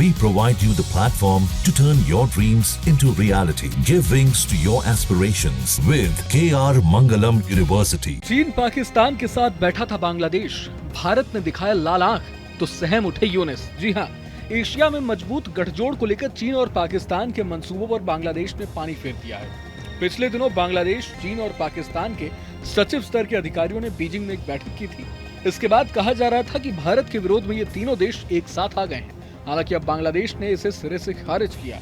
We provide you the platform to turn your dreams into reality. Give wings to your aspirations with KR Mangalam University. चीन पाकिस्तान के साथ बैठा था बांग्लादेश, भारत ने दिखाया लाल आंख तो सहम उठे यूनिस। जी हाँ, एशिया में मजबूत गठजोड़ को लेकर चीन और पाकिस्तान के मंसूबों पर बांग्लादेश ने पानी फेर दिया है। पिछले दिनों बांग्लादेश, चीन और पाकिस्तान के सचिव स्तर के अधिकारियों ने बीजिंग में एक बैठक की थी। इसके बाद कहा जा रहा था कि भारत के विरोध में ये तीनों देश एक साथ आ गए हैं। हालांकि अब बांग्लादेश ने इसे सिरे से खारिज किया।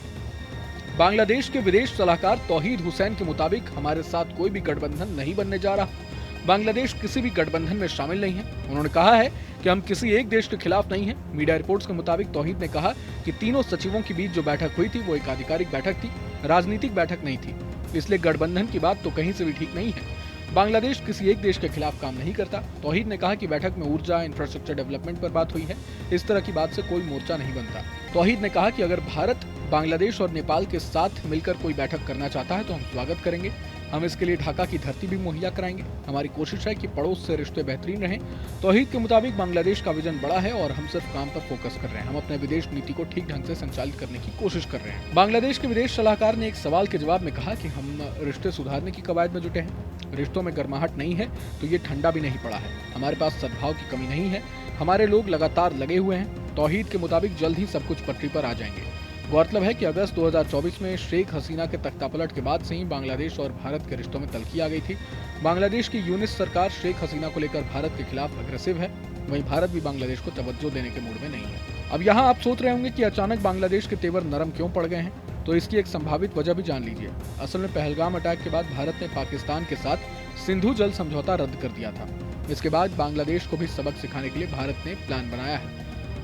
बांग्लादेश के विदेश सलाहकार तौहीद हुसैन के मुताबिक हमारे साथ कोई भी गठबंधन नहीं बनने जा रहा। बांग्लादेश किसी भी गठबंधन में शामिल नहीं है। उन्होंने कहा है कि हम किसी एक देश के खिलाफ नहीं हैं। मीडिया रिपोर्ट्स के मुताबिक तौहीद ने कहा कि तीनों सचिवों के बीच जो बैठक हुई थी वो एक आधिकारिक बैठक थी, राजनीतिक बैठक नहीं थी। इसलिए गठबंधन की बात तो कहीं से भी ठीक नहीं है। बांग्लादेश किसी एक देश के खिलाफ काम नहीं करता। तौहीद ने कहा कि बैठक में ऊर्जा, इंफ्रास्ट्रक्चर डेवलपमेंट पर बात हुई है। इस तरह की बात से कोई मोर्चा नहीं बनता। तौहीद ने कहा कि अगर भारत बांग्लादेश और नेपाल के साथ मिलकर कोई बैठक करना चाहता है तो हम स्वागत करेंगे। हम इसके लिए ढाका की धरती भी मुहैया कराएंगे। हमारी कोशिश है कि पड़ोस से रिश्ते बेहतरीन रहें। तौहीद के मुताबिक बांग्लादेश का विजन बड़ा है और हम सिर्फ काम पर फोकस कर रहे हैं। हम अपने विदेश नीति को ठीक ढंग से संचालित करने की कोशिश कर रहे हैं। बांग्लादेश के विदेश सलाहकार ने एक सवाल के जवाब में कहा कि हम रिश्ते सुधारने की कवायद में जुटे हैं। रिश्तों में गर्माहट नहीं है तो ये ठंडा भी नहीं पड़ा है। हमारे पास सद्भाव की कमी नहीं है। हमारे लोग लगातार लगे हुए हैं। तौहीद के मुताबिक जल्द ही सब कुछ पटरी पर आ जाएंगे। गौरतलब है कि अगस्त 2024 में शेख हसीना के तख्तापलट के बाद से ही बांग्लादेश और भारत के रिश्तों में तल्खी आ गई थी। बांग्लादेश की यूनिस सरकार शेख हसीना को लेकर भारत के खिलाफ अग्रेसिव है। वहीं भारत भी बांग्लादेश को तवज्जो देने के मूड में नहीं है। अब यहाँ आप सोच रहे होंगे कि अचानक बांग्लादेश के तेवर नरम क्यों पड़ गए हैं, तो इसकी एक संभावित वजह भी जान लीजिए। असल में पहलगाम अटैक के बाद भारत ने पाकिस्तान के साथ सिंधु जल समझौता रद्द कर दिया था। इसके बाद बांग्लादेश को भी सबक सिखाने के लिए भारत ने प्लान बनाया है।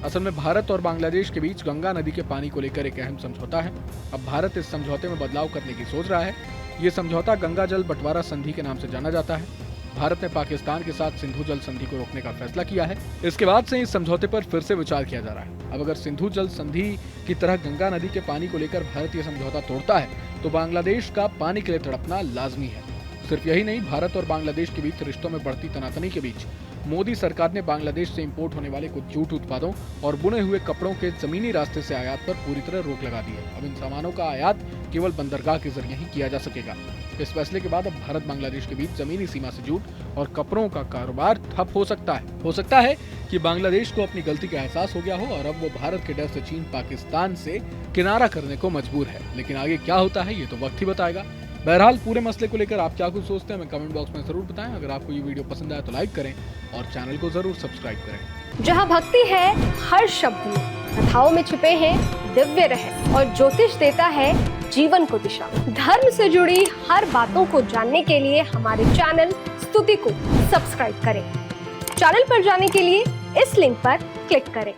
असल में भारत और बांग्लादेश के बीच गंगा नदी के पानी को लेकर एक अहम समझौता है। अब भारत इस समझौते में बदलाव करने की सोच रहा है। ये समझौता गंगा जल बंटवारा संधि के नाम से जाना जाता है। भारत ने पाकिस्तान के साथ सिंधु जल संधि को रोकने का फैसला किया है। इसके बाद से इस समझौते पर फिर से विचार किया जा रहा है। अब अगर सिंधु जल संधि की तरह गंगा नदी के पानी को लेकर भारत ये समझौता तोड़ता है तो बांग्लादेश का पानी के लिए तड़पना लाजमी है। सिर्फ यही नहीं, भारत और बांग्लादेश के बीच रिश्तों में बढ़ती तनातनी के बीच मोदी सरकार ने बांग्लादेश से इंपोर्ट होने वाले कुछ जूट उत्पादों और बुने हुए कपड़ों के जमीनी रास्ते से आयात पर पूरी तरह रोक लगा दी है। अब इन सामानों का आयात केवल बंदरगाह के जरिए ही किया जा सकेगा। इस फैसले के बाद अब भारत बांग्लादेश के बीच जमीनी सीमा से जूट और कपड़ों का कारोबार ठप हो सकता है। हो सकता है कि बांग्लादेश को अपनी गलती का एहसास हो गया हो और अब वो भारत के डर से चीन पाकिस्तान से किनारा करने को मजबूर है। लेकिन आगे क्या होता है ये तो वक्त ही बताएगा। बहरहाल पूरे मसले को लेकर आप क्या कुछ सोचते हैं हमें कमेंट बॉक्स में जरूर बताएं। अगर आपको ये वीडियो पसंद आया तो लाइक करें और चैनल को जरूर सब्सक्राइब करें। जहां भक्ति है हर शब्द में, कथाओं में छिपे हैं दिव्य रहस्य और ज्योतिष देता है जीवन को दिशा। धर्म से जुड़ी हर बातों को जानने के लिए हमारे चैनल स्तुति को सब्सक्राइब करें। चैनल पर जाने के लिए इस लिंक पर क्लिक करें।